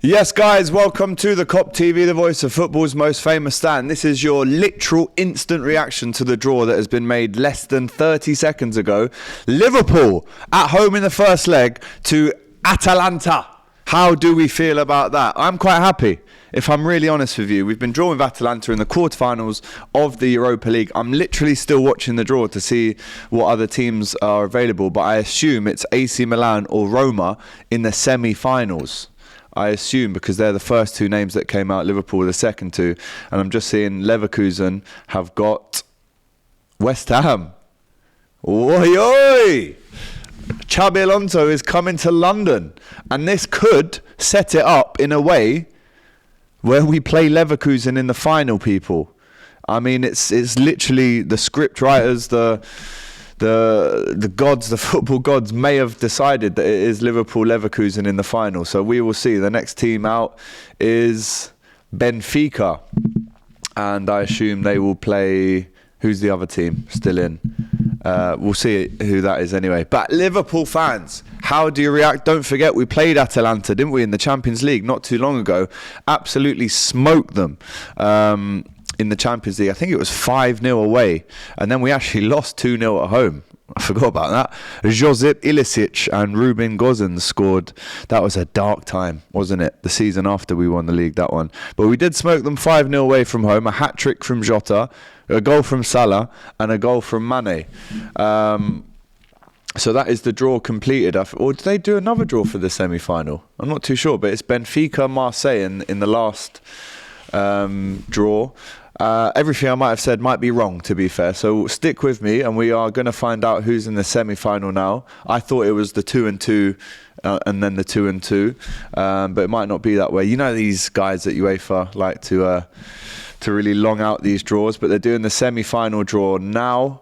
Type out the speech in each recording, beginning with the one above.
Yes, guys, welcome to the Kop TV, the voice of football's most famous stand. This is your literal instant reaction to the draw that has been made less than 30 seconds ago. Liverpool at home in the first leg to Atalanta. How do we feel about that? I'm quite happy, if I'm really honest with you. We've been drawn with Atalanta in the quarterfinals of the Europa League. I'm literally still watching the draw to see what other teams are available, but I assume it's AC Milan or Roma in the semi-finals. I assume, because they're the first two names that came out, Liverpool the second two. And I'm just seeing Leverkusen have got West Ham. Oi, oi! Xabi Alonso is coming to London. And this could set it up in a way where we play Leverkusen in the final, people. I mean, it's literally the script writers, the gods, the football gods may have decided that it is Liverpool Leverkusen in the final. So we will see. The next team out is Benfica. And I assume they will play... Who's the other team still in? We'll see who that is anyway. But Liverpool fans, how do you react? Don't forget, we played Atalanta, didn't we, in the Champions League not too long ago. Absolutely smoked them. In the Champions League, I think it was 5-0 away, and then we actually lost 2-0 at home. I forgot about that. Josip Ilicic and Ruben Gozan scored. That was a dark time, wasn't it? The season after we won the league, that one. But we did smoke them 5-0 away from home. A hat-trick from Jota, a goal from Salah, and a goal from Mane. So that is the draw completed. Or did they do another draw for the semi-final? I'm not too sure, but it's Benfica Marseille in the last draw. Everything I might have said might be wrong, to be fair. So stick with me, and we are going to find out who's in the semi-final now. I thought it was the 2 and 2, and then the 2 and 2, but it might not be that way. You know, these guys at UEFA like to really long out these draws, but they're doing the semi-final draw now.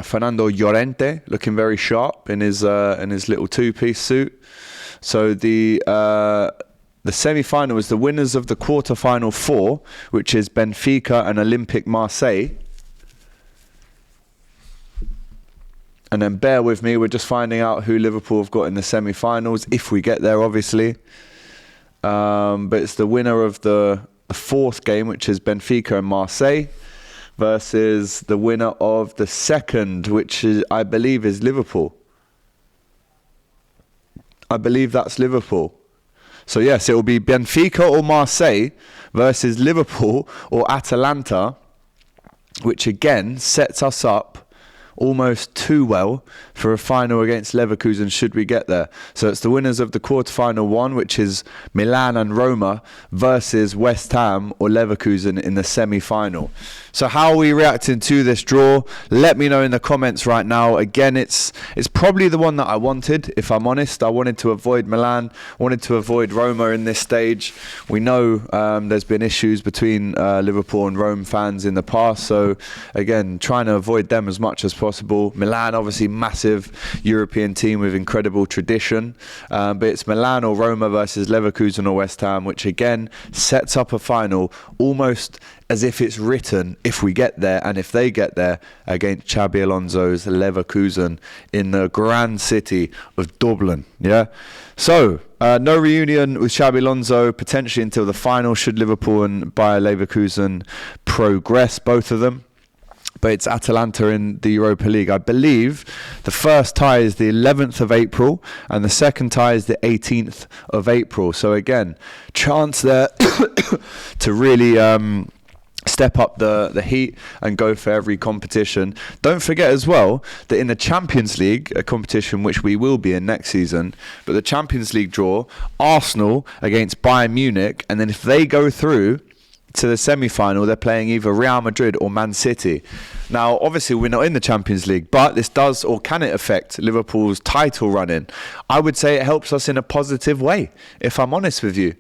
Fernando Llorente looking very sharp in his little two-piece suit. So the semi-final is the winners of the quarter-final 4, which is Benfica and Olympique Marseille. And then bear with me, we're just finding out who Liverpool have got in the semi-finals, if we get there, obviously. But it's the winner of the 4th game, which is Benfica and Marseille, versus the winner of the 2nd, which I believe is Liverpool. I believe that's Liverpool. So yes, it will be Benfica or Marseille versus Liverpool or Atalanta, which again sets us up almost too well for a final against Leverkusen should we get there. So it's the winners of the quarterfinal 1, which is Milan and Roma, versus West Ham or Leverkusen in the semi-final. So how are we reacting to this draw? Let me know in the comments right now. Again, it's probably the one that I wanted, if I'm honest. I wanted to avoid Milan, wanted to avoid Roma in this stage. We know there's been issues between Liverpool and Rome fans in the past. So again, trying to avoid them as much as possible. Milan, obviously massive European team with incredible tradition. But it's Milan or Roma versus Leverkusen or West Ham, which again sets up a final almost as if it's written if we get there and if they get there against Xabi Alonso's Leverkusen in the grand city of Dublin. Yeah. So no reunion with Xabi Alonso potentially until the final should Liverpool and Bayer Leverkusen progress, both of them. But it's Atalanta in the Europa League. I believe the first tie is the 11th of April and the second tie is the 18th of April. So again, chance there to really step up the heat and go for every competition. Don't forget as well that in the Champions League, a competition which we will be in next season, but the Champions League draw, Arsenal against Bayern Munich, and then if they go through to the semi-final, they're playing either Real Madrid or Man City. Now, obviously, we're not in the Champions League, but this does, or can it affect Liverpool's title run-in? I would say it helps us in a positive way, if I'm honest with you.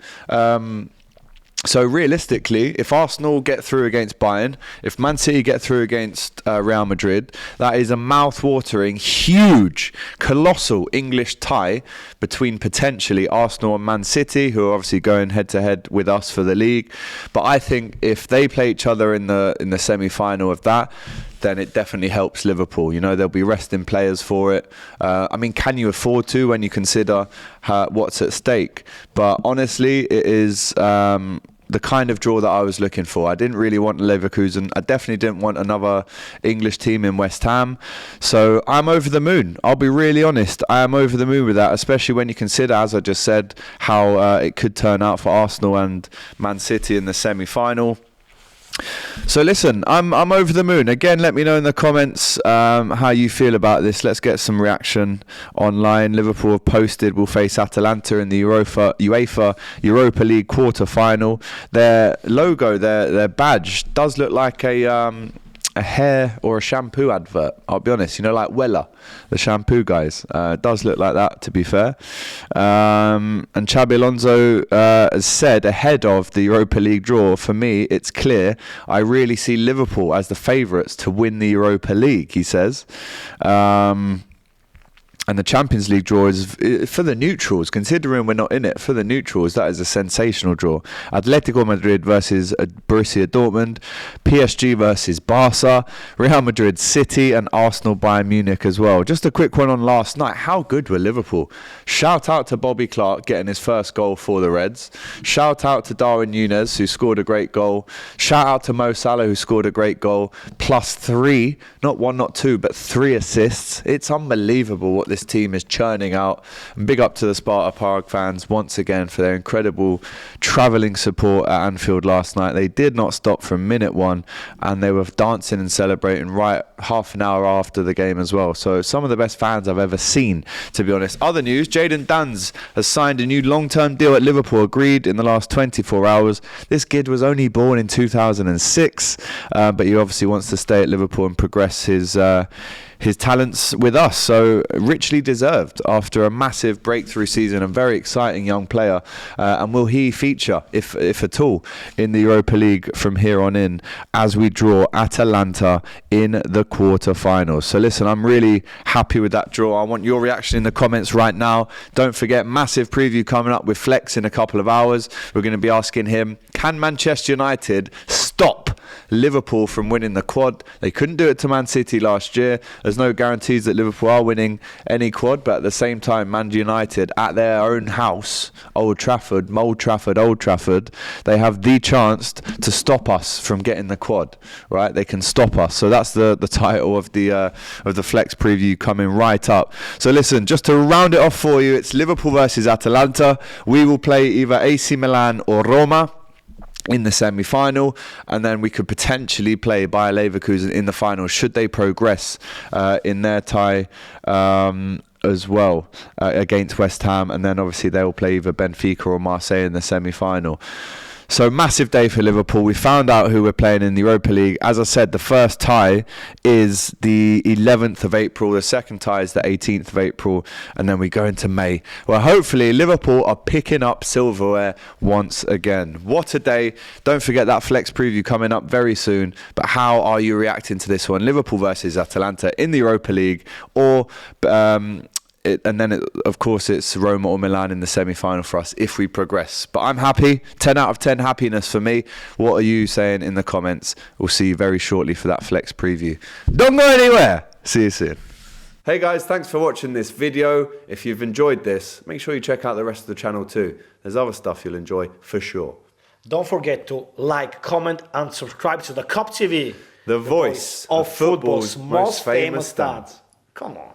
So realistically, if Arsenal get through against Bayern, if Man City get through against Real Madrid, that is a mouth-watering, huge, colossal English tie between potentially Arsenal and Man City, who are obviously going head-to-head with us for the league. But I think if they play each other in the semi-final of that, then it definitely helps Liverpool. You know, they'll be resting players for it. I mean, can you afford to when you consider what's at stake? But honestly, it is the kind of draw that I was looking for. I didn't really want Leverkusen. I definitely didn't want another English team in West Ham. So I'm over the moon. I'll be really honest. I am over the moon with that, especially when you consider, as I just said, how it could turn out for Arsenal and Man City in the semi-final. So listen, I'm over the moon. Again, let me know in the comments how you feel about this. Let's get some reaction online. Liverpool have posted will face Atalanta in the UEFA Europa League quarter-final. Their logo, their badge, does look like a hair or a shampoo advert. I'll be honest, you know, like Wella, the shampoo guys. It does look like that, to be fair. And Xabi Alonso has said ahead of the Europa League draw, for me, it's clear I really see Liverpool as the favourites to win the Europa League, he says. And the Champions League draw is for the neutrals, considering we're not in it. For the neutrals, that is a sensational draw. Atletico Madrid versus Borussia Dortmund, PSG versus Barca, Real Madrid City, and Arsenal Bayern Munich as well. Just a quick one on last night. How good were Liverpool? Shout out to Bobby Clark getting his first goal for the Reds. Shout out to Darwin Núñez, who scored a great goal. Shout out to Mo Salah, who scored a great goal. Plus 3, not 1, not 2, but 3 assists. It's unbelievable what this team is churning out. And big up to the Sparta Prague fans once again for their incredible travelling support at Anfield last night. They did not stop from minute 1, and they were dancing and celebrating right half an hour after the game as well. So some of the best fans I've ever seen, to be honest. Other news, Jadon Danns has signed a new long-term deal at Liverpool, agreed in the last 24 hours. This kid was only born in 2006, but he obviously wants to stay at Liverpool and progress his talents with us, so richly deserved after a massive breakthrough season. A very exciting young player, and will he feature, if at all, in the Europa League from here on in as we draw Atalanta in the quarter-finals. So listen, I'm really happy with that draw. I want your reaction in the comments right now. Don't forget, massive preview coming up with Flex in a couple of hours. We're going to be asking him, can Manchester United stop Liverpool from winning the quad? They couldn't do it to Man City last year. There's no guarantees that Liverpool are winning any quad, but at the same time, Man United at their own house, Old Trafford, they have the chance to stop us from getting the quad, right? They can stop us. So that's the title of the Flex preview coming right up. So listen, just to round it off for you, it's Liverpool versus Atalanta. We will play either AC Milan or Roma in the semi-final, and then we could potentially play Bayer Leverkusen in the final should they progress in their tie as well against West Ham, and then obviously they'll play either Benfica or Marseille in the semi-final. So massive day for Liverpool. We found out who we're playing in the Europa League. As I said, the first tie is the 11th of April. The second tie is the 18th of April. And then we go into May. Well, hopefully Liverpool are picking up silverware once again. What a day. Don't forget that Flex preview coming up very soon. But how are you reacting to this one? Liverpool versus Atalanta in the Europa League, or of course, it's Roma or Milan in the semi-final for us if we progress. But I'm happy. 10 out of 10 happiness for me. What are you saying in the comments? We'll see you very shortly for that Flex preview. Don't go anywhere. See you soon. Hey guys, thanks for watching this video. If you've enjoyed this, make sure you check out the rest of the channel too. There's other stuff you'll enjoy for sure. Don't forget to like, comment and subscribe to the Kop TV. The voice of football's most famous dads. Come on.